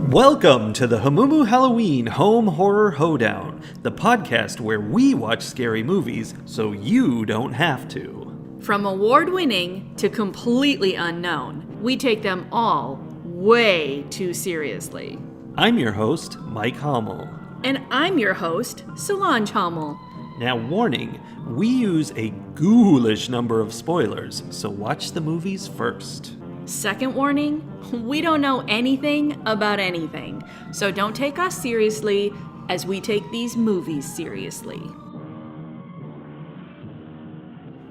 Welcome to the Hamumu Halloween Home Horror Hoedown, the podcast where we watch scary movies so you don't have to. From award-winning to completely unknown, we take them all way too seriously. I'm your host, Mike Hummel. And I'm your host, Solange Hummel. Now, warning, we use a ghoulish number of spoilers, so watch the movies first. Second warning, we don't know anything about anything, so don't take us seriously as we take these movies seriously.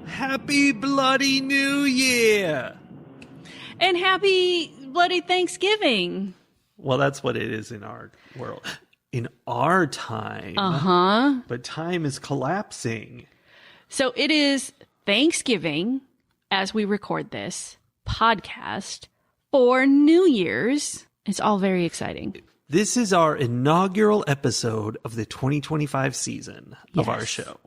Happy Bloody New Year! And happy Bloody Thanksgiving! Well, that's what it is in our world. In our time. Uh-huh. But time is collapsing. So it is Thanksgiving as we record this podcast for New Year's. It's all very exciting. This is our inaugural episode of the 2025 season of our show.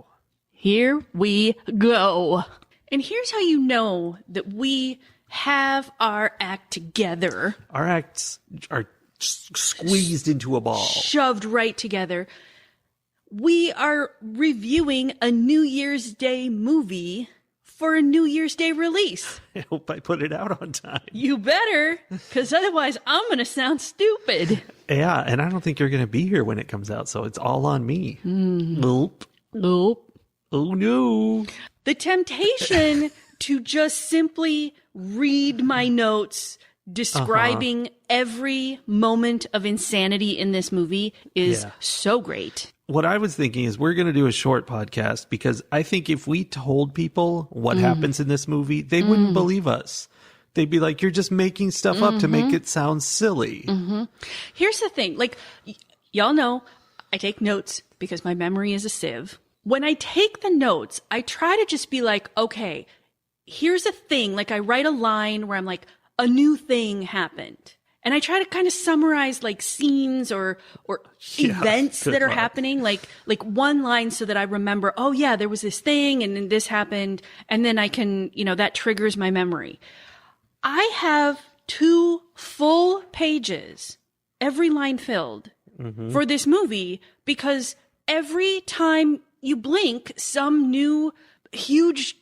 Here we go. And here's how you know that we have our act together. Our acts are squeezed into a ball. Shoved right together. We are reviewing a New Year's Day movie for a New Year's Day release. I hope I put it out on time. You better, because otherwise I'm going to sound stupid. Yeah, and I don't think you're going to be here when it comes out, so it's all on me. Nope. Nope. Oh, no. The temptation to just simply read my notes describing every moment of insanity in this movie is so great. What I was thinking is we're going to do a short podcast because I think if we told people what happens in this movie, they wouldn't believe us. They'd be like, you're just making stuff up to make it sound silly. Here's the thing. Like, y'all know I take notes because my memory is a sieve. When I take the notes, I try to just be like, okay, here's a thing. Like I write a line where I'm like, a new thing happened. And I try to kind of summarize like scenes or events that are happening, like one line so that I remember, oh yeah, there was this thing and then this happened. And then I can, that triggers my memory. I have 2 full pages, every line filled for this movie because every time you blink, some new huge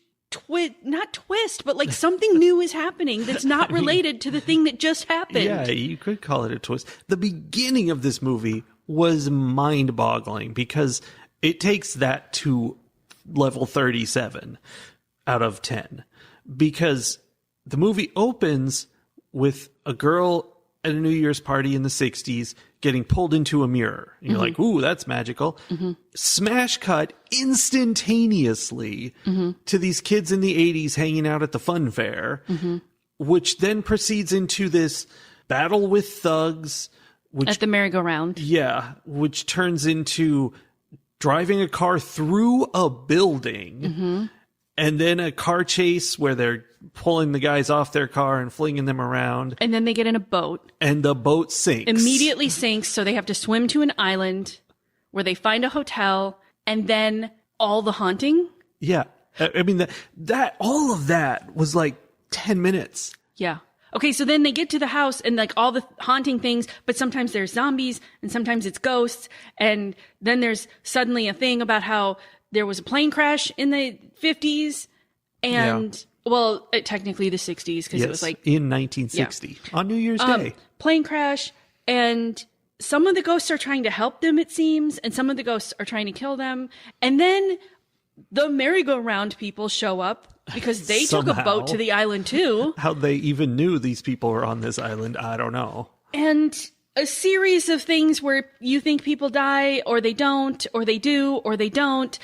not twist, but like something new is happening that's not related to the thing that just happened. Yeah, you could call it a twist. The beginning of this movie was mind-boggling because it takes that to level 37 out of 10. Because the movie opens with a girl at a New Year's party in the 60s getting pulled into a mirror. And you're like, ooh, that's magical. Smash cut instantaneously to these kids in the 80s hanging out at the fun fair, which then proceeds into this battle with thugs. At the merry-go-round. Yeah, which turns into driving a car through a building. And then a car chase where they're pulling the guys off their car and flinging them around. And then they get in a boat. And the boat sinks. Immediately sinks, so they have to swim to an island where they find a hotel, and then all the haunting. Yeah. I mean, that all of that was like 10 minutes. Yeah. Okay, so then they get to the house and like all the haunting things, but sometimes there's zombies and sometimes it's ghosts. And then there's suddenly a thing about how there was a plane crash in the 50s and, technically the 60s because it was like... in 1960 on New Year's Day. Plane crash, and some of the ghosts are trying to help them, it seems, and some of the ghosts are trying to kill them. And then the merry-go-round people show up because they took a boat to the island too. How they even knew these people were on this island, I don't know. And a series of things where you think people die, or they don't, or they do, or they don't.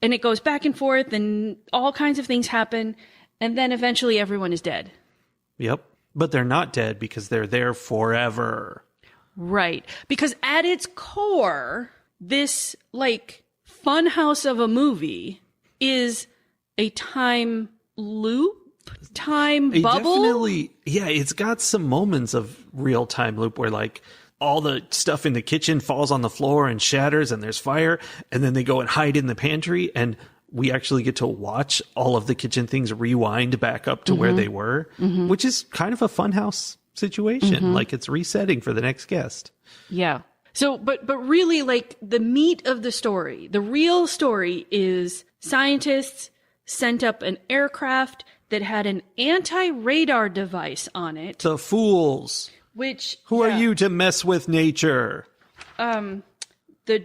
And it goes back and forth, and all kinds of things happen. And then eventually everyone is dead. Yep. But they're not dead because they're there forever. Right. Because at its core, this, like, funhouse of a movie is a time loop? Time bubble? Definitely. Yeah, it's got some moments of real time loop where, like, all the stuff in the kitchen falls on the floor and shatters and there's fire. And then they go and hide in the pantry. And we actually get to watch all of the kitchen things rewind back up to where they were, which is kind of a funhouse situation, like it's resetting for the next guest. Yeah. So, but really, like, the meat of the story, the real story is scientists sent up an aircraft that had an anti-radar device on it. The fools. Which... Who are you to mess with nature? The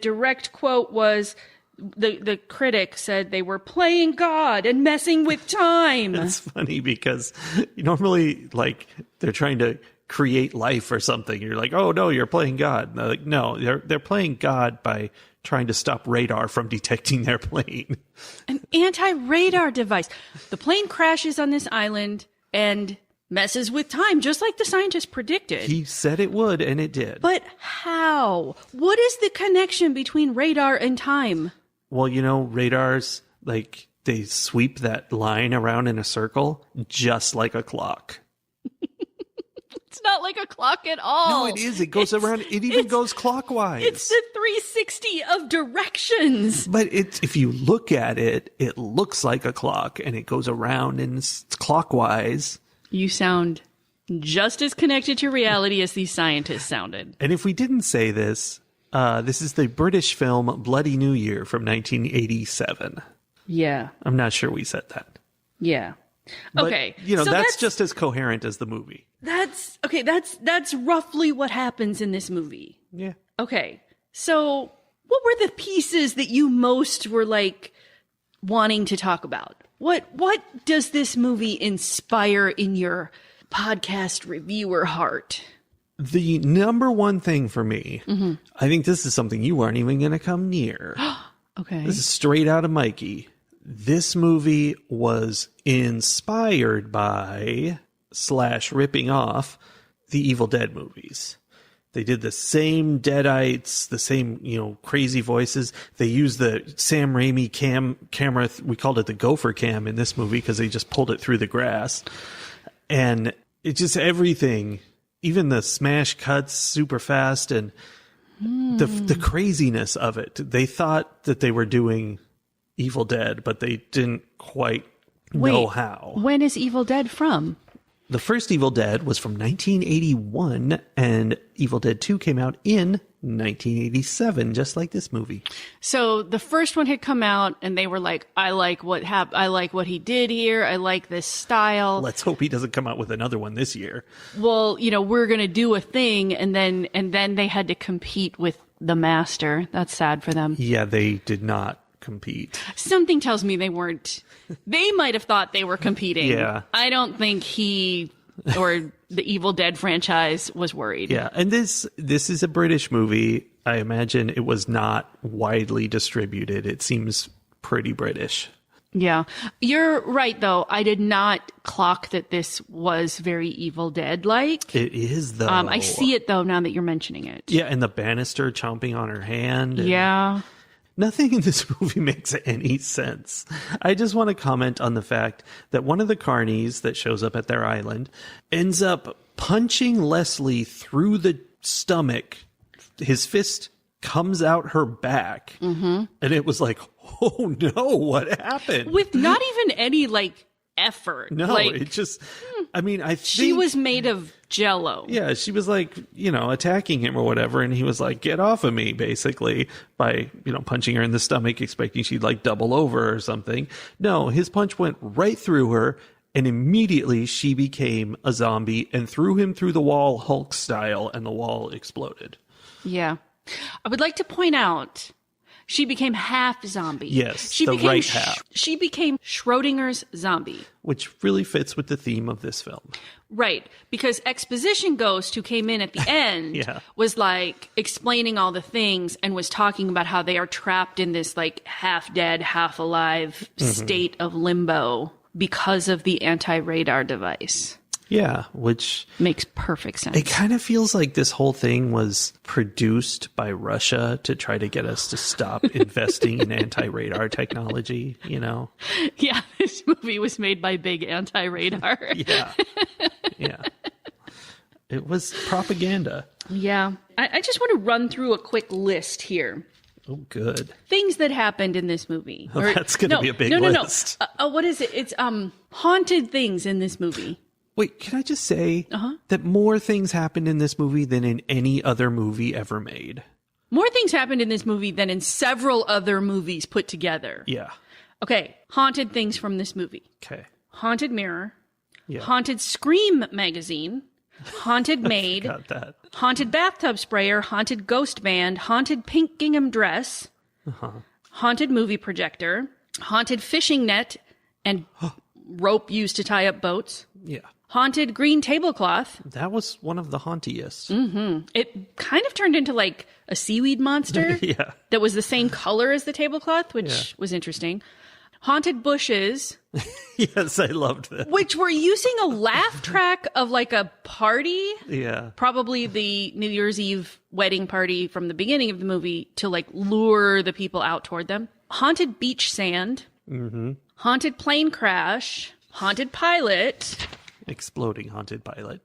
direct quote was, the critic said they were playing God and messing with time. It's funny because normally, like, they're trying to create life or something. You're like, oh no, you're playing God. And they're like, no, they're playing God by trying to stop radar from detecting their plane. An anti-radar device. The plane crashes on this island and messes with time, just like the scientists predicted. He said it would, and it did. But how? What is the connection between radar and time? Well, you know, radars, like, they sweep that line around in a circle just like a clock. It's not like a clock at all. No, it is. It goes around. It even goes clockwise. It's the 360 of directions. But if you look at it, it looks like a clock, and it goes around and it's clockwise. You sound just as connected to reality as these scientists sounded. And if we didn't say this, this is the British film Bloody New Year from 1987. Yeah. I'm not sure we said that. Yeah. But, okay. You know, so that's just as coherent as the movie. That's roughly what happens in this movie. Yeah. Okay. So what were the pieces that you most were like wanting to talk about? What does this movie inspire in your podcast reviewer heart? The number one thing for me, I think this is something you aren't even going to come near. Okay. This is straight out of Mikey. This movie was inspired by / ripping off the Evil Dead movies. They did the same Deadites, the same, you know, crazy voices. They used the Sam Raimi camera. We called it the gopher cam in this movie because they just pulled it through the grass. And it just everything, even the smash cuts super fast and the craziness of it. They thought that they were doing Evil Dead, but they didn't quite know how. When is Evil Dead from? The first Evil Dead was from 1981, and Evil Dead 2 came out in 1987, just like this movie. So the first one had come out, and they were like, "I like what I like what he did here. I like this style." Let's hope he doesn't come out with another one this year. Well, you know, we're gonna do a thing, and then they had to compete with the master. That's sad for them. Yeah, they did not compete. Something tells me they weren't. They might have thought they were competing. Yeah. I don't think he or the Evil Dead franchise was worried. Yeah, and this is a British movie. I imagine it was not widely distributed. It seems pretty British. Yeah. You're right, though. I did not clock that this was very Evil Dead-like. It is, though. I see it, though, now that you're mentioning it. Yeah, and the banister chomping on her hand. Yeah. Nothing in this movie makes any sense. I just want to comment on the fact that one of the carnies that shows up at their island ends up punching Leslie through the stomach. His fist comes out her back. Mm-hmm. And it was like, oh no, what happened? With not even any, like, effort. No, like, it just, I mean, I think she was made of Jell-O. Yeah, she was like, you know, attacking him or whatever, and he was like, get off of me, basically, by, you know, punching her in the stomach, expecting she'd like double over or something. No, his punch went right through her, and immediately she became a zombie and threw him through the wall Hulk style, and the wall exploded. Yeah. I would like to point out she became half zombie. Yes, she the became right half. She became Schrodinger's zombie. Which really fits with the theme of this film. Right, because Exposition Ghost, who came in at the end, Yeah. was like explaining all the things and was talking about how they are trapped in this like half dead, half alive state of limbo because of the anti-radar device. Yeah, which Makes perfect sense. it kind of feels like this whole thing was produced by Russia to try to get us to stop investing in anti-radar technology, you know? Yeah, this movie was made by Big Anti-Radar. Yeah. Yeah. It was propaganda. Yeah. I just want to run through a quick list here. Oh, good. Things that happened in this movie. Well, that's gonna be a big list. No. What is it? It's haunted things in this movie. Wait, can I just say that more things happened in this movie than in any other movie ever made? More things happened in this movie than in several other movies put together. Yeah. Okay, haunted things from this movie. Okay. Haunted mirror. Yeah. Haunted Scream magazine. Haunted maid. Got that. Haunted bathtub sprayer. Haunted ghost band. Haunted pink gingham dress. Haunted movie projector. Haunted fishing net and rope used to tie up boats. Yeah. Haunted green tablecloth. That was one of the hauntiest. It kind of turned into like a seaweed monster Yeah. that was the same color as the tablecloth, which was interesting. Haunted bushes, Yes, I loved that. which were using a laugh track of like a party, Yeah. probably the New Year's Eve wedding party from the beginning of the movie, to like lure the people out toward them. Haunted beach sand. Haunted plane crash. Haunted pilot. Exploding haunted pilot.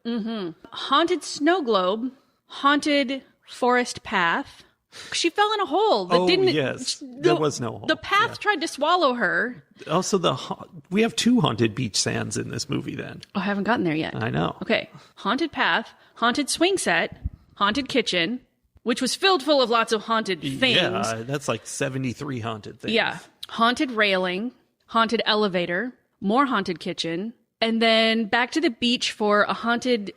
Haunted snow globe. Haunted forest path. She fell in a hole that didn't. Yes. There was no hole. The path tried to swallow her. Also, we have 2 haunted beach sands in this movie then. Oh, I haven't gotten there yet. I know. Okay. Haunted path. Haunted swing set. Haunted kitchen, which was filled full of lots of haunted things. Yeah, that's like 73 haunted things. Yeah. Haunted railing. Haunted elevator. More haunted kitchen. And then back to the beach for a haunted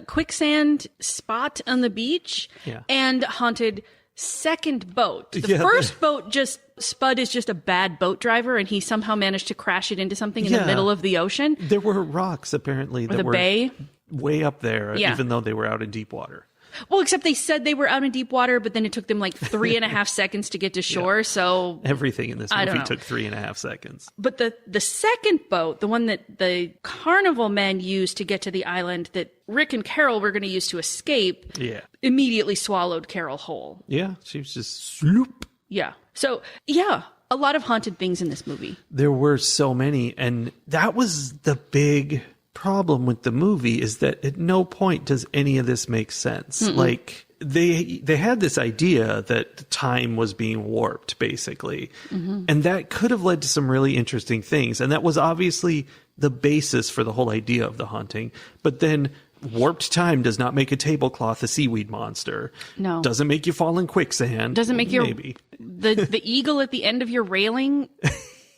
quicksand spot on the beach. Yeah. And haunted second boat. The Yeah, first boat Spud is just a bad boat driver, and he somehow managed to crash it into something in the middle of the ocean. There were rocks apparently that The were bay. way up there, Yeah. even though they were out in deep water. Well, except they said they were out in deep water, but then it took them like 3.5 seconds to get to shore. So, Everything in this I don't movie know. took 3.5 seconds. but the second boat, the one that the carnival men used to get to the island that Rick and Carol were going to use to escape, Yeah. immediately swallowed Carol whole. Yeah, she was just sloop. Yeah. So, yeah, a lot of haunted things in this movie. There were so many, and that was the big problem with the movie, is that at no point does any of this make sense. Like they had this idea that time was being warped basically, and that could have led to some really interesting things, and that was obviously the basis for the whole idea of the haunting. But then warped time does not make a tablecloth a seaweed monster. No. Doesn't make you fall in quicksand. Doesn't make your maybe the eagle at the end of your railing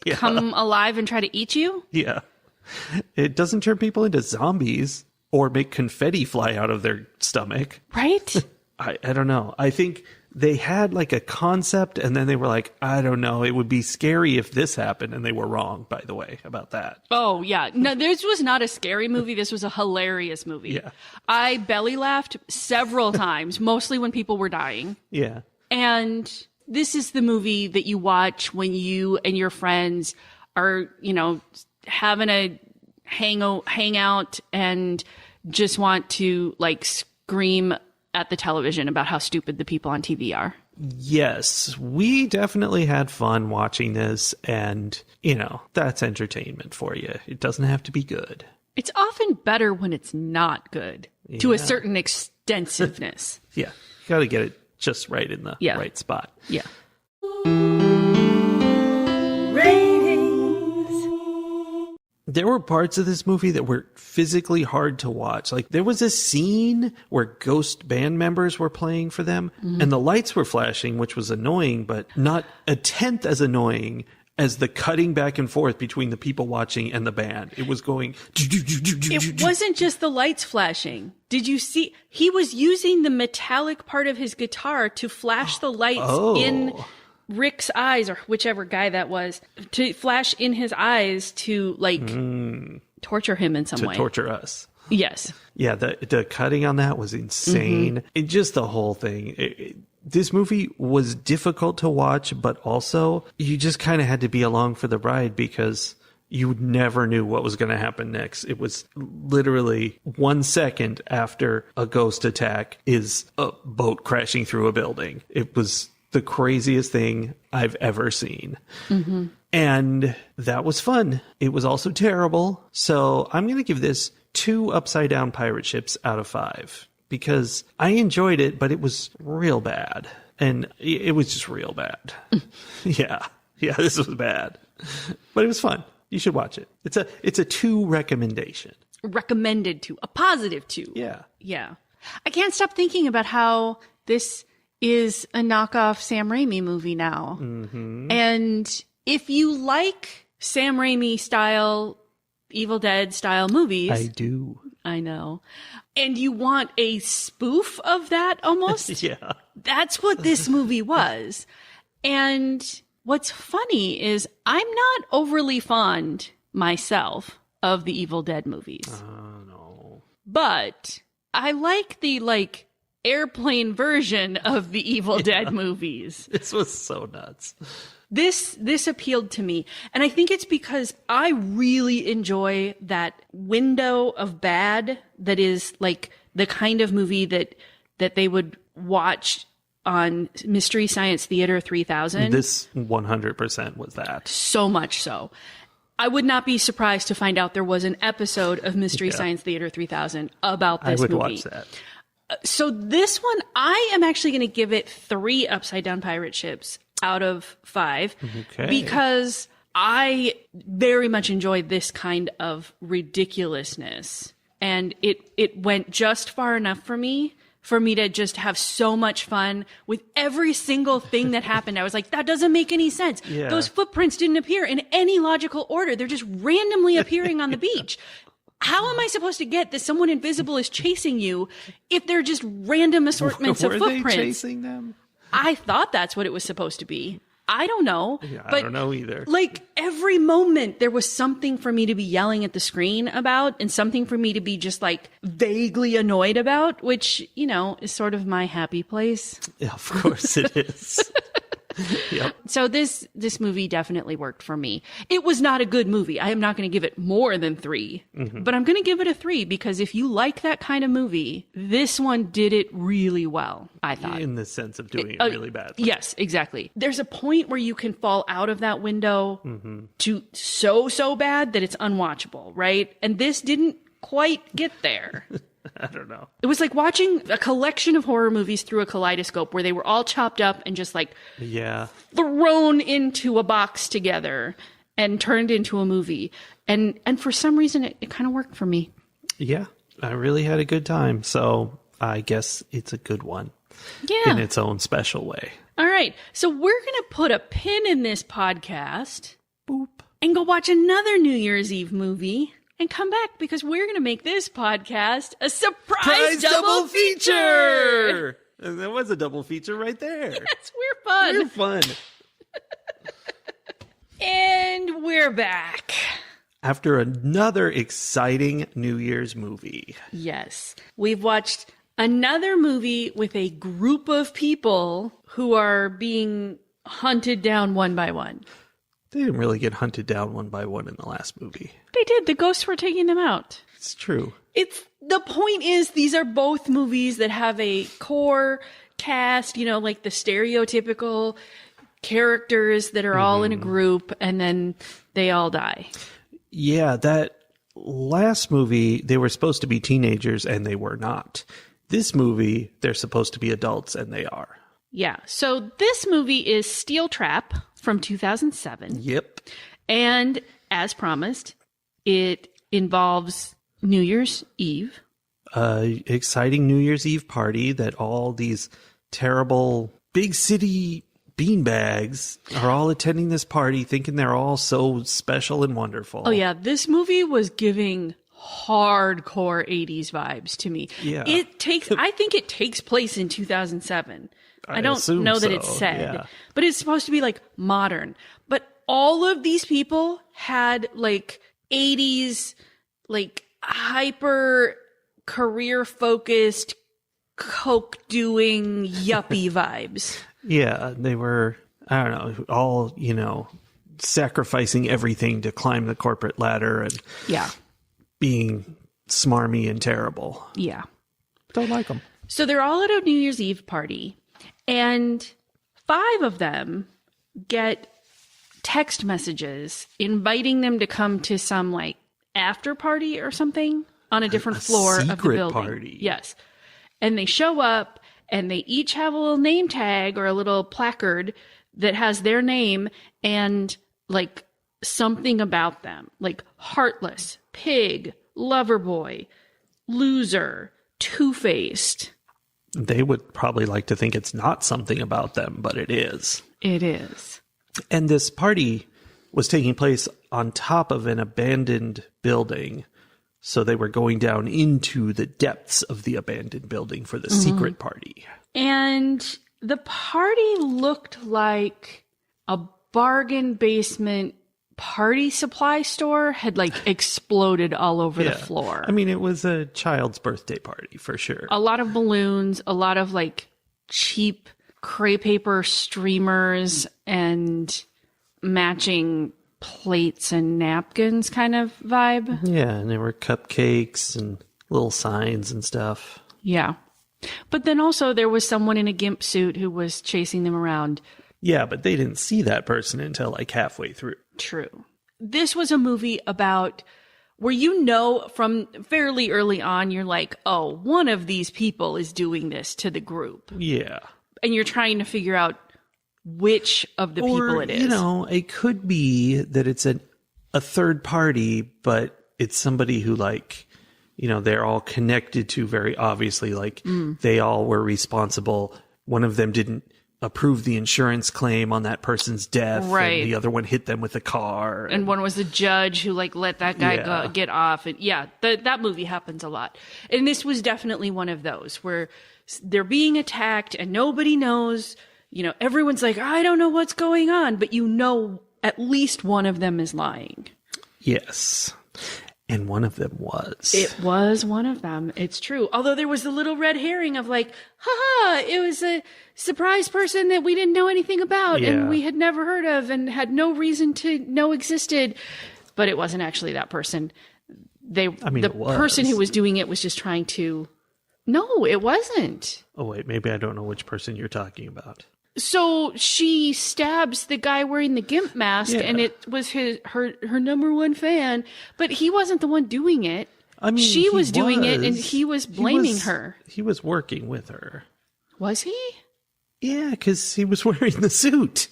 come alive and try to eat you. Yeah. It doesn't turn people into zombies or make confetti fly out of their stomach. Right? I don't know. I think they had like a concept and then they were like, I don't know, it would be scary if this happened. And they were wrong, by the way, about that. Oh, yeah. No, this was not a scary movie. This was a hilarious movie. Yeah. I belly laughed several times, mostly when people were dying. Yeah. And this is the movie that you watch when you and your friends are, having a hangout and just want to like scream at the television about how stupid the people on TV are. Yes, we definitely had fun watching this. And, that's entertainment for you. It doesn't have to be good. It's often better when it's not good to a certain extensiveness. Yeah. You got to get it just right in the right spot. Yeah. There were parts of this movie that were physically hard to watch. Like there was a scene where ghost band members were playing for them and the lights were flashing, which was annoying, but not a tenth as annoying as the cutting back and forth between the people watching and the band. It was going. It wasn't just the lights flashing. Did you see? He was using the metallic part of his guitar to flash the lights in Rick's eyes, or whichever guy that was, to flash in his eyes to like torture him in some way. To torture us. Yes. Yeah, the cutting on that was insane. And just the whole thing. This movie was difficult to watch, but also you just kind of had to be along for the ride because you never knew what was going to happen next. It was literally 1 second after a ghost attack is a boat crashing through a building. It was the craziest thing I've ever seen. And that was fun. It was also terrible. So I'm going to give this 2 upside down pirate ships out of 5 because I enjoyed it, but it was real bad. And it was just real bad. Yeah, this was bad, but it was fun. You should watch it. It's a 2 recommendation. recommended to, a positive to. Yeah. Yeah. I can't stop thinking about how this is a knockoff Sam Raimi movie now. Mm-hmm. And if you like Sam Raimi style, Evil Dead style movies. I do. I know. And you want a spoof of that almost? Yeah. That's what this movie was. And what's funny is I'm not overly fond myself of the Evil Dead movies. No. But I like the airplane version of the Evil Dead movies. This was so nuts. This appealed to me. And I think it's because I really enjoy that window of bad that is like the kind of movie that they would watch on Mystery Science Theater 3000. This 100% was that. So much so. I would not be surprised to find out there was an episode of Mystery Science Theater 3000 about this movie. I would watch that. So this one, I am actually going to give it 3 upside down pirate ships out of 5 because I very much enjoyed this kind of ridiculousness, and it went just far enough for me to just have so much fun with every single thing that happened. I was like, that doesn't make any sense. Yeah. Those footprints didn't appear in any logical order. They're just randomly appearing on the beach. How am I supposed to get that someone invisible is chasing you if they're just random assortments of footprints? Were they chasing them? I thought that's what it was supposed to be. I don't know. Yeah, but I don't know either. Like every moment there was something for me to be yelling at the screen about and something for me to be just like vaguely annoyed about, which, you know, is sort of my happy place. Yeah, of course it is. Yep. So this movie definitely worked for me. It was not a good movie. I am not going to give it more than 3, but I'm going to give it a 3 because if you like that kind of movie, this one did it really well, I thought. In the sense of doing it really badly. Yes, exactly. There's a point where you can fall out of that window to so bad that it's unwatchable, right? And this didn't quite get there. I don't know. It was like watching a collection of horror movies through a kaleidoscope where they were all chopped up and just like thrown into a box together and turned into a movie. And for some reason, it kind of worked for me. Yeah, I really had a good time. So I guess it's a good one Yeah. in its own special way. All right. So we're going to put a pin in this podcast. Boop. And go watch another New Year's Eve movie. And come back because we're going to make this podcast a surprise double feature. That was a double feature right there. Yes, we're fun. We're fun. And we're back. After another exciting New Year's movie. Yes. We've watched another movie with a group of people who are being hunted down one by one. They didn't really get hunted down one by one in the last movie. They did. The ghosts were taking them out. It's true. The point is these are both movies that have a core cast, you know, like the stereotypical characters that are all in a group and then they all die. Yeah, that last movie, they were supposed to be teenagers and they were not. This movie, they're supposed to be adults and they are. Yeah. So this movie is Steel Trap from 2007. Yep. And as promised, it involves New Year's Eve. Exciting New Year's Eve party that all these terrible big city beanbags are all attending this party thinking they're all so special and wonderful. Oh yeah, this movie was giving hardcore 80s vibes to me. Yeah. I think it takes place in 2007. I don't know that it's said, but it's supposed to be like modern. But all of these people had like 80s, like hyper career focused, coke doing yuppie vibes. Yeah, they were, I don't know, all, you know, sacrificing everything to climb the corporate ladder and being smarmy and terrible. Yeah. Don't like them. So they're all at a New Year's Eve party. And 5 of them get text messages inviting them to come to some like after party or something on a different floor of the building. Party. Yes. And they show up and they each have a little name tag or a little placard that has their name and like something about them, like heartless, pig, Loverboy, Loser, Two-Faced. They would probably like to think it's not something about them, but it is. It is. And this party was taking place on top of an abandoned building. So they were going down into the depths of the abandoned building for the secret party. And the party looked like a bargain basement party supply store had like exploded all over the floor. I mean, it was a child's birthday party for sure. A lot of balloons, a lot of like cheap crepe paper streamers and matching plates and napkins kind of vibe. Yeah, and there were cupcakes and little signs and stuff. Yeah. But then also there was someone in a gimp suit who was chasing them around. Yeah, but they didn't see that person until like halfway through. True. This was a movie about where you know from fairly early on, you're like, oh, one of these people is doing this to the group. Yeah. And you're trying to figure out which of the people it is. You know, it could be that it's a third party, but it's somebody who like, you know, they're all connected to very obviously, like they all were responsible. One of them didn't approve the insurance claim on that person's death. Right. And the other one hit them with a car. And one was the judge who like let that guy Yeah. get off. And yeah, that movie happens a lot. And this was definitely one of those where they're being attacked and nobody knows. You know, everyone's like, I don't know what's going on, but you know, at least one of them is lying. Yes. And one of them was. It was one of them. It's true. Although there was the little red herring of like, haha, it was a surprise person that we didn't know anything about and we had never heard of and had no reason to know existed. But it wasn't actually that person. The person who was doing it was just trying to. No, it wasn't. Oh, wait, maybe I don't know which person you're talking about. So she stabs the guy wearing the gimp mask, and it was her number one fan, but he wasn't the one doing it. I mean, she was doing it, and he was blaming her. He was working with her. Was he? Yeah, because he was wearing the suit.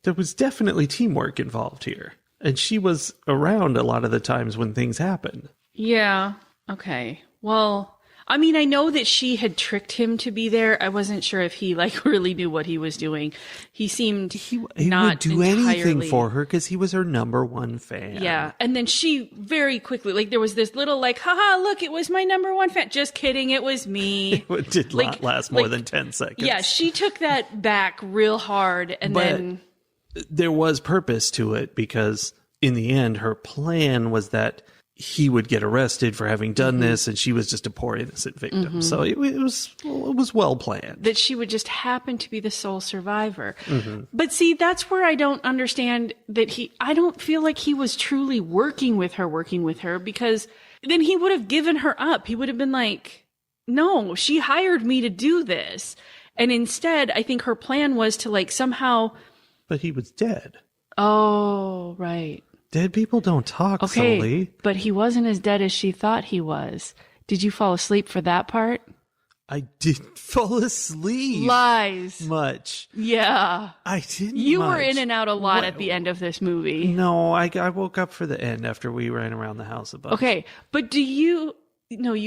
There was definitely teamwork involved here. And she was around a lot of the times when things happen. Yeah. Okay. Well, I mean, I know that she had tricked him to be there. I wasn't sure if he like really knew what he was doing. He seemed he not would do entirely... anything for her because he was her number one fan. Yeah. And then she very quickly, like there was this little like, haha, look, it was my number one fan. Just kidding. It was me. It did not last more than 10 seconds. Yeah. She took that back real hard. And then there was purpose to it because in the end, her plan was that he would get arrested for having done this, and she was just a poor innocent victim. So it was well planned. That she would just happen to be the sole survivor. But see, that's where I don't understand that I don't feel like he was truly working with her, because then he would have given her up. He would have been like, no, she hired me to do this. And instead, I think her plan was to like somehow. But he was dead. Oh, right. Dead people don't talk, Sully. But he wasn't as dead as she thought he was. Did you fall asleep for that part? I didn't fall asleep. Lies. Much. Yeah. I didn't. You were in and out a lot at the end of this movie. No, I woke up for the end after we ran around the house a bunch. Okay, but you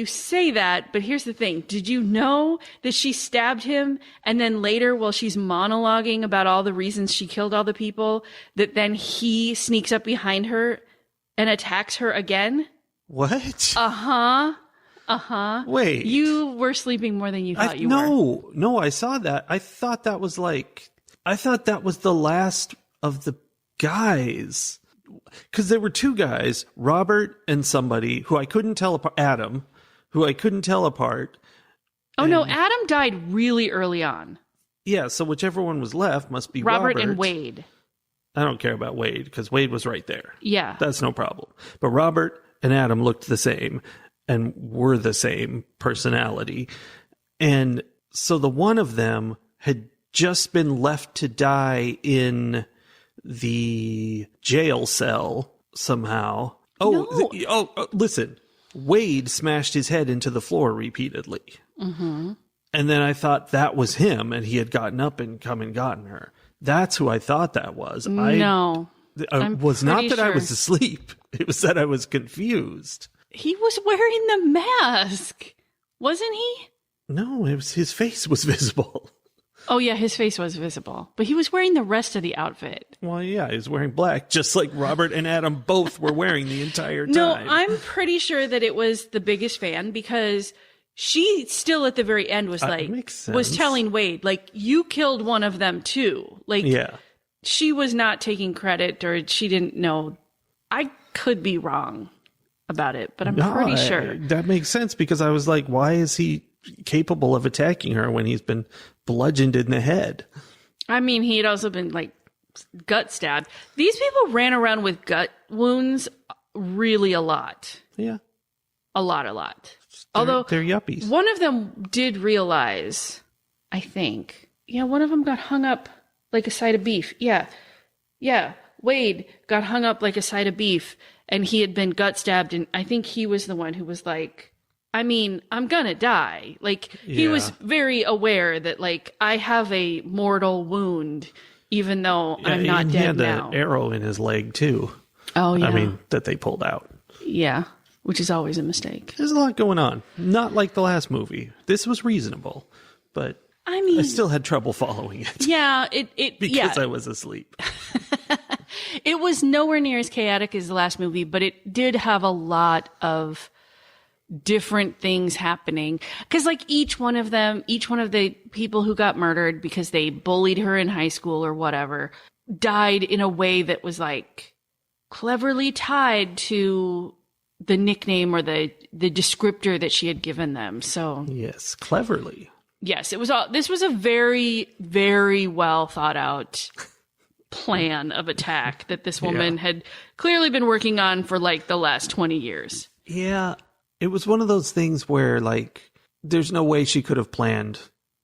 say that, but here's the thing. Did you know that she stabbed him and then later while she's monologuing about all the reasons she killed all the people, that then he sneaks up behind her and attacks her again? What? Uh-huh. Wait. You were sleeping more than you thought you were. No, I saw that. I thought that was the last of the guys. Because there were two guys, Robert and somebody who I couldn't tell apart, Adam, who I couldn't tell apart. Oh, no, Adam died really early on. Yeah, so whichever one was left must be Robert and Wade. I don't care about Wade, because Wade was right there. Yeah. That's no problem. But Robert and Adam looked the same and were the same personality. And so the one of them had just been left to die in the jail cell somehow. Listen, Wade smashed his head into the floor repeatedly. And then I thought that was him, and he had gotten up and come and gotten her. That's who I thought that was. No. I was not that I was asleep. It was that I was confused. He was wearing the mask, wasn't he? No, his face was visible. Oh, yeah, his face was visible. But he was wearing the rest of the outfit. Well, yeah, he was wearing black, just like Robert and Adam both were wearing the entire time. No, I'm pretty sure that it was the biggest fan because she still at the very end was like, makes was sense. telling Wade, like, you killed one of them too. Like, Yeah. she was not taking credit or she didn't know. I could be wrong about it, but I'm pretty sure. That makes sense because I was like, why is he capable of attacking her when he's been bludgeoned in the head? I mean, he had also been like gut stabbed. These people ran around with gut wounds really a lot. Yeah. A lot. Although they're yuppies. one of them did realize, I think, yeah, one of them got hung up like a side of beef. Yeah. Wade got hung up like a side of beef and he had been gut stabbed. And I think he was the one who was like, I mean, I'm gonna die. Like, he was very aware that, like, I have a mortal wound, even though I'm not and dead he had now. an arrow in his leg, too. Oh, yeah. I mean, that they pulled out. Yeah, which is always a mistake. There's a lot going on. Not like the last movie. This was reasonable, but I mean, I still had trouble following it yeah, because I was asleep. It was nowhere near as chaotic as the last movie, but it did have a lot of different things happening. Because, like, each one of the people who got murdered because they bullied her in high school or whatever, died in a way that was, like, cleverly tied to the nickname or the descriptor that she had given them. So, Yes, cleverly. yes, this was a very, very well thought out plan of attack that this woman had clearly been working on for like the last 20 years. Yeah, it was one of those things where, like, there's no way she could have planned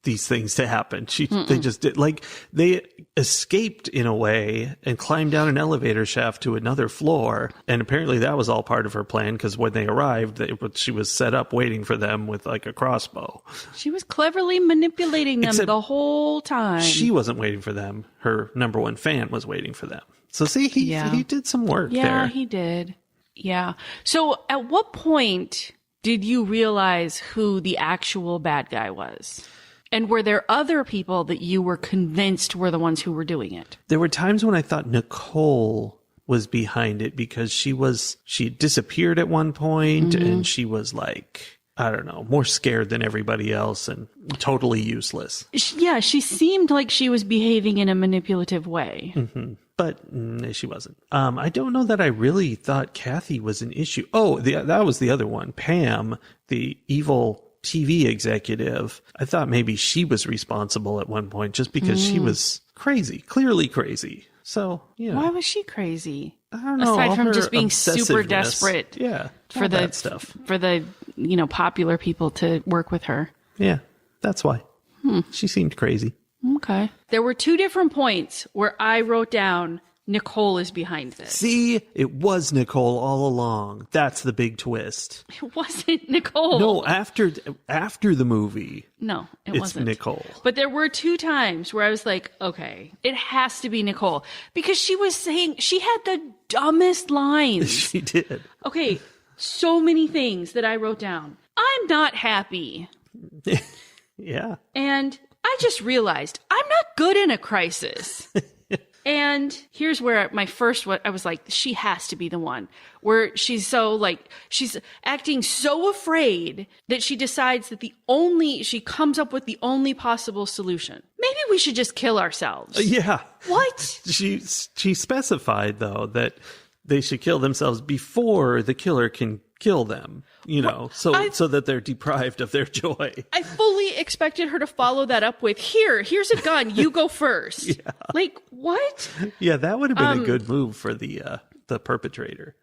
these things to happen. They just did. Like, they escaped in a way and climbed down an elevator shaft to another floor, and apparently that was all part of her plan because when they arrived, she was set up waiting for them with like a crossbow. She was cleverly manipulating them Except the whole time. She wasn't waiting for them. Her number one fan was waiting for them. So see, he did some work there. Yeah, he did. Yeah. So at what point did you realize who the actual bad guy was? And were there other people that you were convinced were the ones who were doing it? There were times when I thought Nicole was behind it because she disappeared at one point and she was like, I don't know, more scared than everybody else and totally useless. Yeah, she seemed like she was behaving in a manipulative way. But she wasn't. I don't know that I really thought Kathy was an issue. Oh, that was the other one. Pam, the evil TV executive. I thought maybe she was responsible at one point just because she was crazy, clearly crazy. So, yeah. Why was she crazy? I don't know. Aside all from her just being super obsessiveness. desperate Yeah. for all the that stuff. for the popular people to work with her. Yeah. That's why. She seemed crazy. Okay. There were two different points where I wrote down Nicole is behind this. See, it was Nicole all along. That's the big twist. It wasn't Nicole. No, after the movie, No, it it's wasn't. Nicole. But there were two times where I was like, okay, it has to be Nicole. Because she was saying, she had the dumbest lines. She did. Okay, so many things that I wrote down. I'm not happy. Yeah. And I just realized I'm not good in a crisis. And here's where I was like, she has to be the one. Where she's she's acting so afraid that she decides that she comes up with the only possible solution. Maybe we should just kill ourselves. Yeah. What? She specified, though, that they should kill themselves before the killer can kill them, so that they're deprived of their joy. I fully expected her to follow that up with, here's a gun, you go first. Yeah. Like, what? Yeah, that would have been a good move for the perpetrator.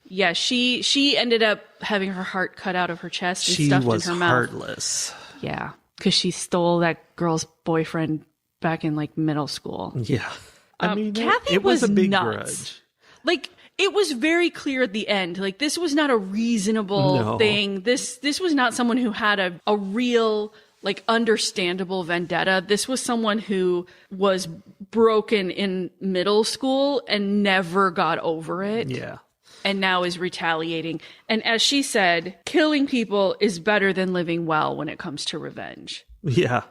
Yeah, she ended up having her heart cut out of her chest and She stuffed was in her mouth. heartless. Yeah, because she stole that girl's boyfriend back in like middle school. Yeah. I mean, Kathy it was a big nuts. grudge. Like, it was very clear at the end. Like, this was not a reasonable thing. This was not someone who had a real, like, understandable vendetta. This was someone who was broken in middle school and never got over it. Yeah. and now is retaliating. And as she said, killing people is better than living well when it comes to revenge. Yeah.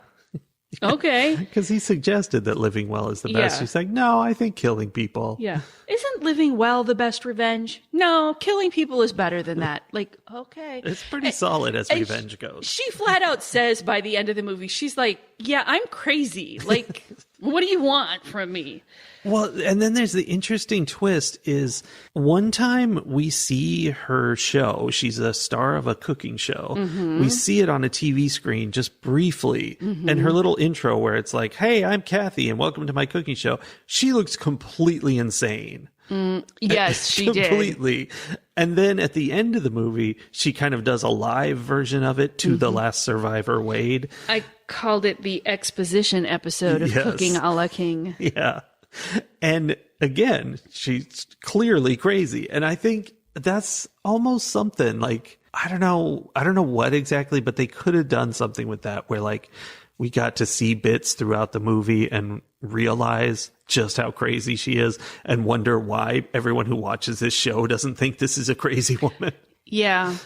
Okay. Because he suggested that living well is the best. Yeah. He's like, no, I think killing people. Yeah. Isn't living well the best revenge? No, killing people is better than that. Like, okay. It's pretty solid as revenge goes. She flat out says by the end of the movie, she's like, yeah, I'm crazy. Like, what do you want from me? Well, and then there's the interesting twist is one time we see her show. She's a star of a cooking show. We see it on a TV screen just briefly. And her little intro where it's like, hey, I'm Kathy and welcome to my cooking show. She looks completely insane. Yes, she did. Completely. And then at the end of the movie, she kind of does a live version of it to the last survivor, Wade. I called it the exposition episode of Yes. Cooking a la King. Yeah. And again, she's clearly crazy. And I think that's almost something like, I don't know what exactly, but they could have done something with that where like we got to see bits throughout the movie and realize just how crazy she is and wonder why everyone who watches this show doesn't think this is a crazy woman. Yeah,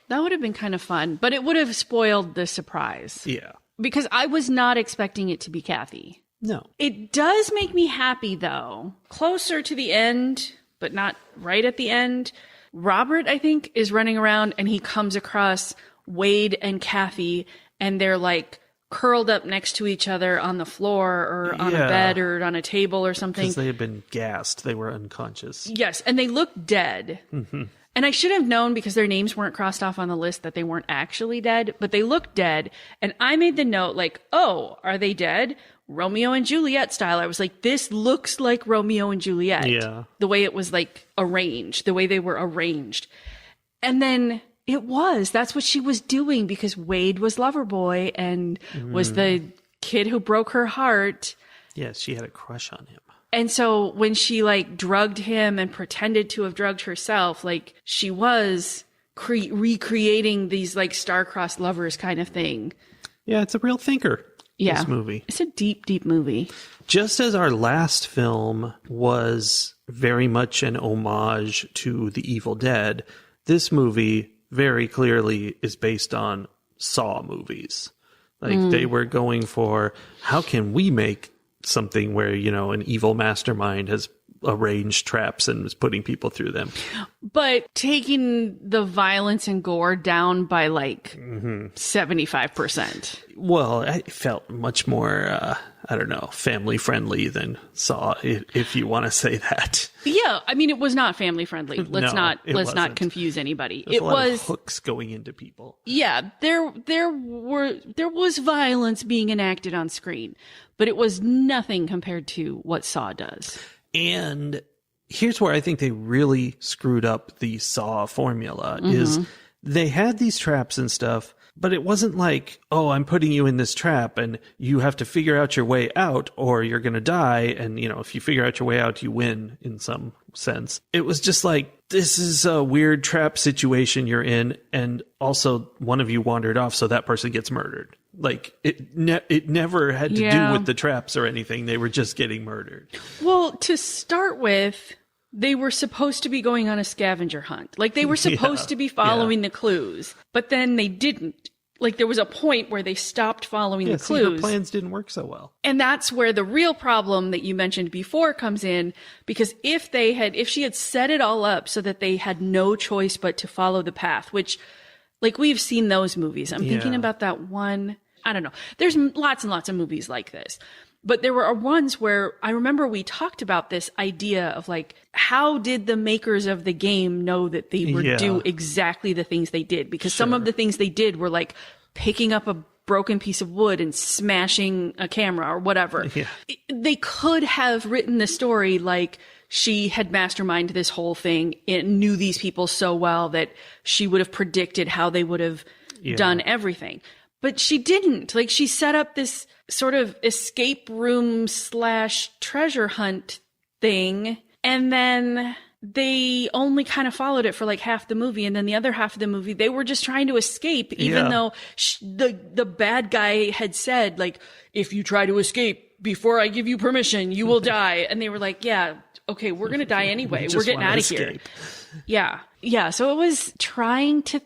that would have been kind of fun, but it would have spoiled the surprise. Yeah. Because I was not expecting it to be Kathy. No. It does make me happy, though. Closer to the end, but not right at the end, Robert, I think, is running around and he comes across Wade and Kathy, and they're like curled up next to each other on the floor or on a bed or on a table or something. Because they had been gassed. They were unconscious. Yes, and they look dead. And I should have known because their names weren't crossed off on the list that they weren't actually dead, but they looked dead. And I made the note like, oh, are they dead? Romeo and Juliet style. I was like, this looks like Romeo and Juliet. Yeah. The way it was like arranged, the way they were arranged. And then it was. That's what she was doing because Wade was Loverboy and was the kid who broke her heart. Yes, she had a crush on him. And so when she like drugged him and pretended to have drugged herself, like she was recreating these like star-crossed lovers kind of thing. Yeah, it's a real thinker. Yeah. This movie. It's a deep, deep movie. Just as our last film was very much an homage to The Evil Dead, this movie very clearly is based on Saw movies. Like they were going for, how can we make something where, you know, an evil mastermind has arranged traps and is putting people through them. But taking the violence and gore down by like 75%. Well, it felt much more, I don't know, family friendly than Saw, if you want to say that. Yeah, I mean, it was not family friendly. Let's No, it not wasn't. confuse anybody. There's It a lot was of hooks going into people. Yeah, there was violence being enacted on screen, but it was nothing compared to what Saw does. And here's where I think they really screwed up the Saw formula is they had these traps and stuff, but it wasn't like, oh, I'm putting you in this trap and you have to figure out your way out or you're going to die. And, you know, if you figure out your way out, you win in some sense. It was just like, this is a weird trap situation you're in. And also one of you wandered off, so that person gets murdered. Like it never had to do with the traps or anything. They were just getting murdered. Well, to start with, they were supposed to be going on a scavenger hunt. Like they were supposed to be following the clues, but then they didn't. Like there was a point where they stopped following the See, her clues. plans didn't work so well. And that's where the real problem that you mentioned before comes in, because if she had set it all up so that they had no choice but to follow the path, which like we've seen those movies. I'm thinking about that one. I don't know. There's lots and lots of movies like this. But there were ones where I remember we talked about this idea of like, how did the makers of the game know that they would do exactly the things they did? Because some of the things they did were like picking up a broken piece of wood and smashing a camera or whatever. Yeah. They could have written the story like she had masterminded this whole thing and knew these people so well that she would have predicted how they would have done everything. But she didn't. Like she set up this sort of escape room / treasure hunt thing. And then they only kind of followed it for like half the movie. And then the other half of the movie, they were just trying to escape, even though the bad guy had said, like, if you try to escape, before I give you permission, you will die. And they were like, yeah, okay, we're going to die anyway. We're getting out of here. Yeah. Yeah. So it was trying to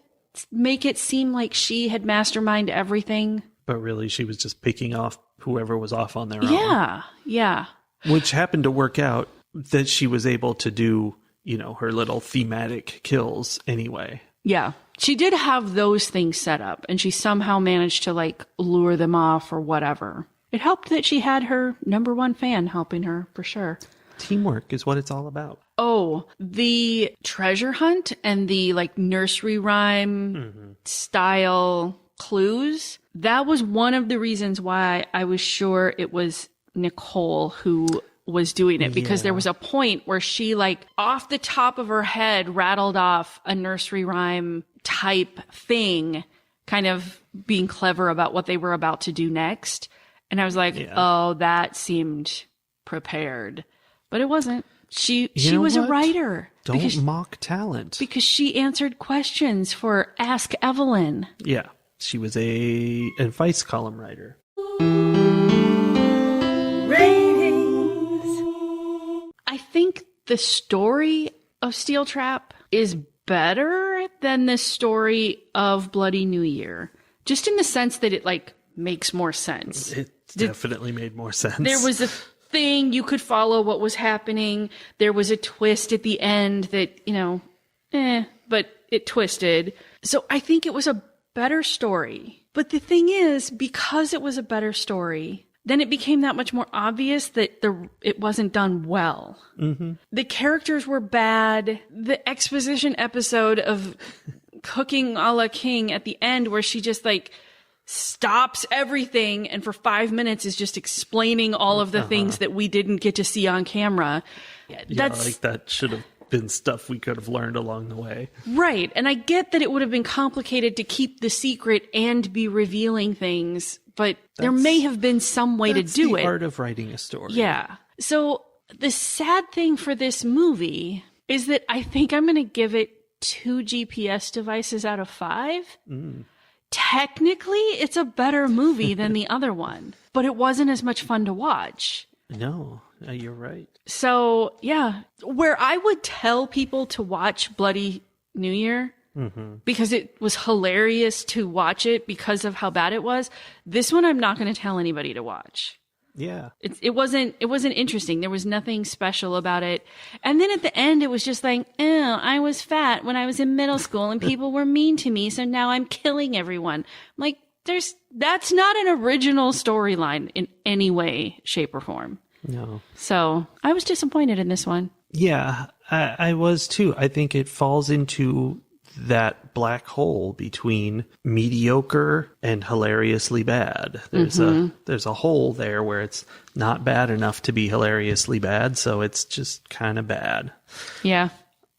make it seem like she had masterminded everything. But really, she was just picking off whoever was off on their own. Yeah. Yeah. Which happened to work out that she was able to do, you know, her little thematic kills anyway. Yeah. She did have those things set up, and she somehow managed to, like, lure them off or whatever. It helped that she had her number one fan helping her, for sure. Teamwork is what it's all about. Oh, the treasure hunt and the, like, nursery rhyme style clues. That was one of the reasons why I was sure it was Nicole who was doing it, because there was a point where she, like, off the top of her head rattled off a nursery rhyme type thing, kind of being clever about what they were about to do next. And I was like, oh, that seemed prepared. But it wasn't. She was a writer. Don't mock talent. Because she answered questions for Ask Evelyn. Yeah. She was a advice column writer. I think the story of Steel Trap is better than the story of Bloody New Year. Just in the sense that it, like, makes more sense. It definitely made more sense. There was a thing, you could follow what was happening. There was a twist at the end that, you know, but it twisted. So I think it was a better story. But the thing is, because it was a better story, then it became that much more obvious that it wasn't done well. Mm-hmm. The characters were bad. The exposition episode of Cooking a la King at the end, where she just, like, stops everything and for 5 minutes is just explaining all of the things that we didn't get to see on camera. Like that should have been stuff we could have learned along the way. Right. And I get that it would have been complicated to keep the secret and be revealing things, but there may have been some way to do it. That's the art of writing a story. Yeah. So the sad thing for this movie is that I think I'm going to give it 2 GPS devices out of 5. Technically, it's a better movie than the other one, but it wasn't as much fun to watch. No, you're right. So, yeah, where I would tell people to watch Bloody New Year, because it was hilarious to watch it because of how bad it was, this one I'm not going to tell anybody to watch. Yeah. It wasn't interesting. There was nothing special about it. And then at the end, it was just like, oh, I was fat when I was in middle school and people were mean to me. So now I'm killing everyone. I'm like, that's not an original storyline in any way, shape, or form. No. So I was disappointed in this one. Yeah, I was too. I think it falls into that black hole between mediocre and hilariously bad. There's a hole there where it's not bad enough to be hilariously bad, so it's just kind of bad. Yeah.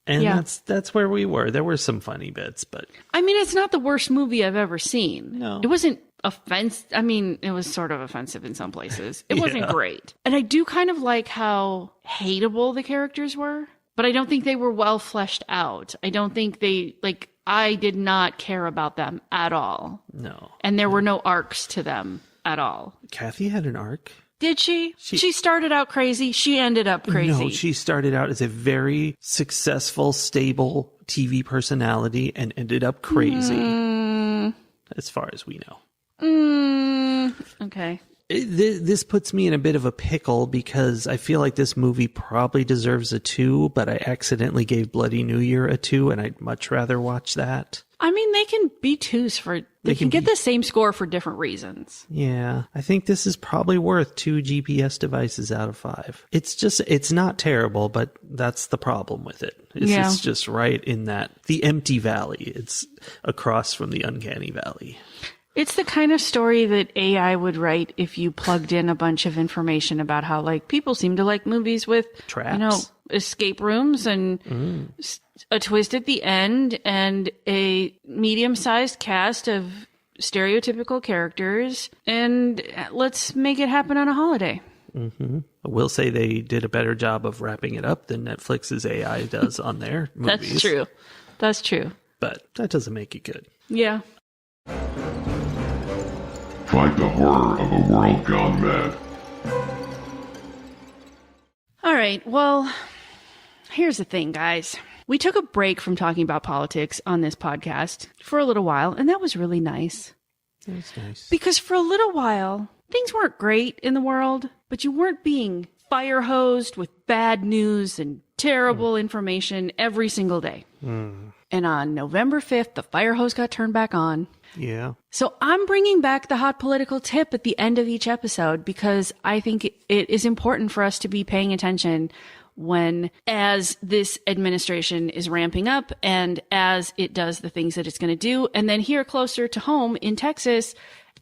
And that's where we were. There were some funny bits, but I mean, it's not the worst movie I've ever seen. No. It wasn't offensive. I mean, it was sort of offensive in some places. It wasn't great. And I do kind of like how hateable the characters were, but I don't think they were well fleshed out. I don't think I did not care about them at all. No. And there were no arcs to them at all. Kathy had an arc. Did she? She started out crazy. She ended up crazy. No, she started out as a very successful, stable TV personality and ended up crazy. As far as we know. Okay. This puts me in a bit of a pickle because I feel like this movie probably deserves a 2, but I accidentally gave Bloody New Year a 2, and I'd much rather watch that. I mean, they can be 2s for... They can get the same score for different reasons. Yeah. I think this is probably worth 2 GPS devices out of 5. It's not terrible, but that's the problem with it. It's just right in the empty valley. It's across from the uncanny valley. It's the kind of story that AI would write if you plugged in a bunch of information about how, like, people seem to like movies with traps, escape rooms and a twist at the end and a medium-sized cast of stereotypical characters, and let's make it happen on a holiday. I will say they did a better job of wrapping it up than Netflix's AI does on their movies. That's true. But that doesn't make it good. Yeah. Fight the horror of a world gone mad. right. Well, here's the thing, guys. We took a break from talking about politics on this podcast for a little while, and that was really nice. That's nice. Because for a little while, things weren't great in the world, but you weren't being fire hosed with bad news and terrible information every single day. And on November 5th, the fire hose got turned back on. Yeah. So I'm bringing back the hot political tip at the end of each episode because I think it is important for us to be paying attention as this administration is ramping up and as it does the things that it's going to do. And then here closer to home in Texas,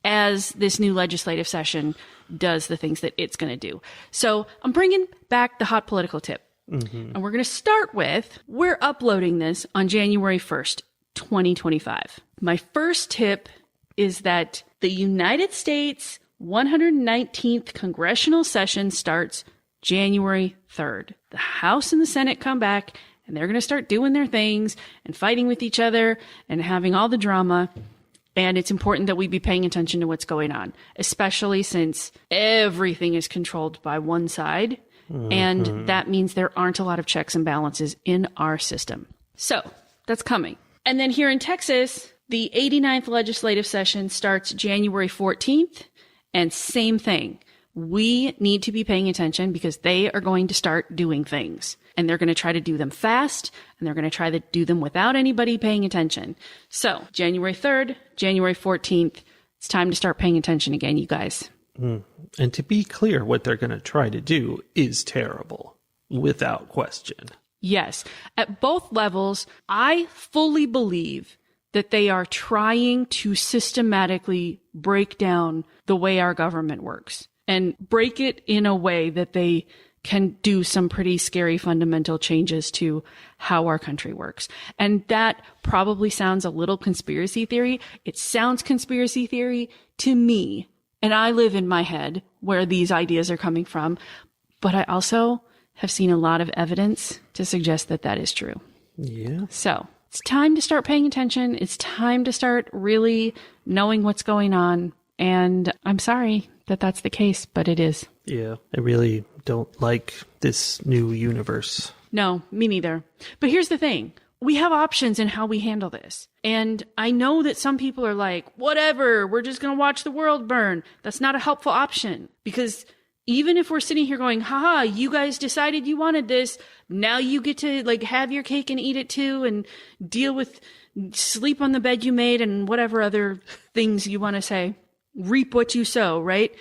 as this new legislative session does the things that it's going to do. So I'm bringing back the hot political tip. And we're going to start with, we're uploading this on January 1st, 2025. My first tip is that the United States 119th congressional session starts January 3rd. The House and the Senate come back and they're going to start doing their things and fighting with each other and having all the drama. And it's important that we be paying attention to what's going on, especially since everything is controlled by one side. And that means there aren't a lot of checks and balances in our system. So that's coming. And then here in Texas, the 89th legislative session starts January 14th. And same thing. We need to be paying attention because they are going to start doing things. And they're going to try to do them fast. And they're going to try to do them without anybody paying attention. So January 3rd, January 14th, it's time to start paying attention again, you guys. And to be clear, what they're going to try to do is terrible, without question. Yes. At both levels, I fully believe that they are trying to systematically break down the way our government works and break it in a way that they can do some pretty scary fundamental changes to how our country works. And that probably sounds a little conspiracy theory. It sounds conspiracy theory to me. And I live in my head where these ideas are coming from. But I also have seen a lot of evidence to suggest that that is true. Yeah. So it's time to start paying attention. It's time to start really knowing what's going on. And I'm sorry that that's the case, but it is. Yeah. I really don't like this new universe. No, me neither. But here's the thing. We have options in how we handle this. And I know that some people are like, whatever, we're just going to watch the world burn. That's not a helpful option because even if we're sitting here going, haha, you guys decided you wanted this. Now you get to like have your cake and eat it too and deal with sleep on the bed you made and whatever other things you want to say. Reap what you sow, right?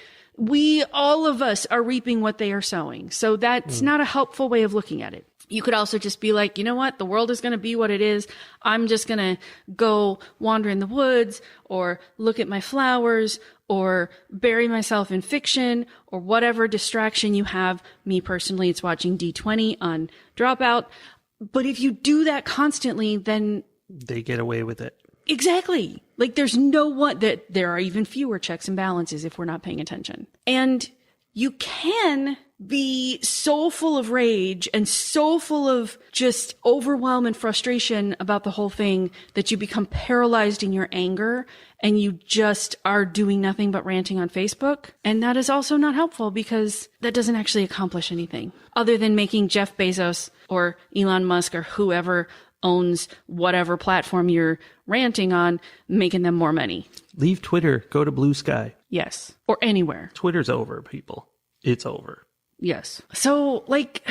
All of us are reaping what they are sowing. So that's not a helpful way of looking at it. You could also just be like, you know what? The world is going to be what it is. I'm just going to go wander in the woods or look at my flowers or bury myself in fiction or whatever distraction you have. Me personally, it's watching D20 on Dropout. But if you do that constantly, then They get away with it. exactly. Like there's no one that there are even fewer checks and balances if we're not paying attention. And you can be so full of rage and so full of just overwhelm and frustration about the whole thing that you become paralyzed in your anger and you just are doing nothing but ranting on Facebook. And that is also not helpful because that doesn't actually accomplish anything other than making Jeff Bezos or Elon Musk or whoever owns whatever platform you're ranting on, making them more money. Leave Twitter. Go to Blue Sky. Yes. Or anywhere. Twitter's over, people. It's over. Yes. So, like,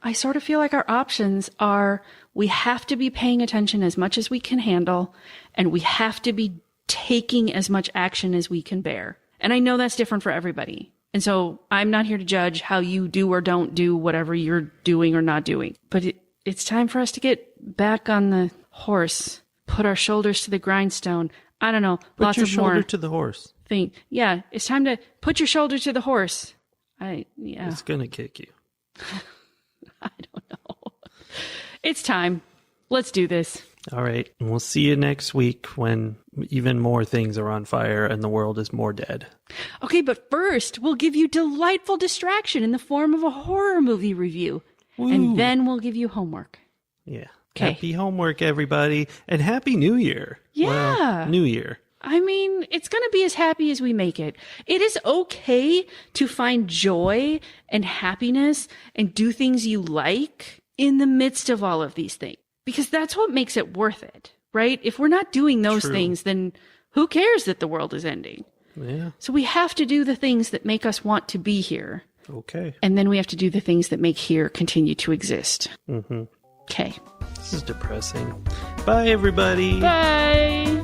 I sort of feel like our options are we have to be paying attention as much as we can handle, and we have to be taking as much action as we can bear. And I know that's different for everybody. And so I'm not here to judge how you do or don't do whatever you're doing or not doing. But it's time for us to get back on the horse, put our shoulders to the grindstone. I don't know. Put lots your of shoulder more to the horse. thing. Yeah, it's time to put your shoulder to the horse. Yeah. It's going to kick you. I don't know. It's time. Let's do this. All right. And we'll see you next week when even more things are on fire and the world is more dead. Okay, but first, we'll give you delightful distraction in the form of a horror movie review. Woo. And then we'll give you homework. Yeah. 'Kay. Happy homework, everybody. And Happy New Year. Yeah. Well, New Year. I mean, it's going to be as happy as we make it. It is okay to find joy and happiness and do things you like in the midst of all of these things, because that's what makes it worth it, right? If we're not doing those things, then who cares that the world is ending? Yeah. So we have to do the things that make us want to be here. Okay. And then we have to do the things that make here continue to exist. Mm-hmm. Okay. This is depressing. Bye, everybody. Bye.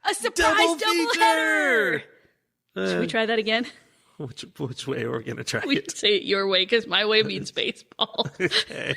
A surprise double header. Should we try that again? Which way are we going to try We it? say it your way because my way means baseball. Okay.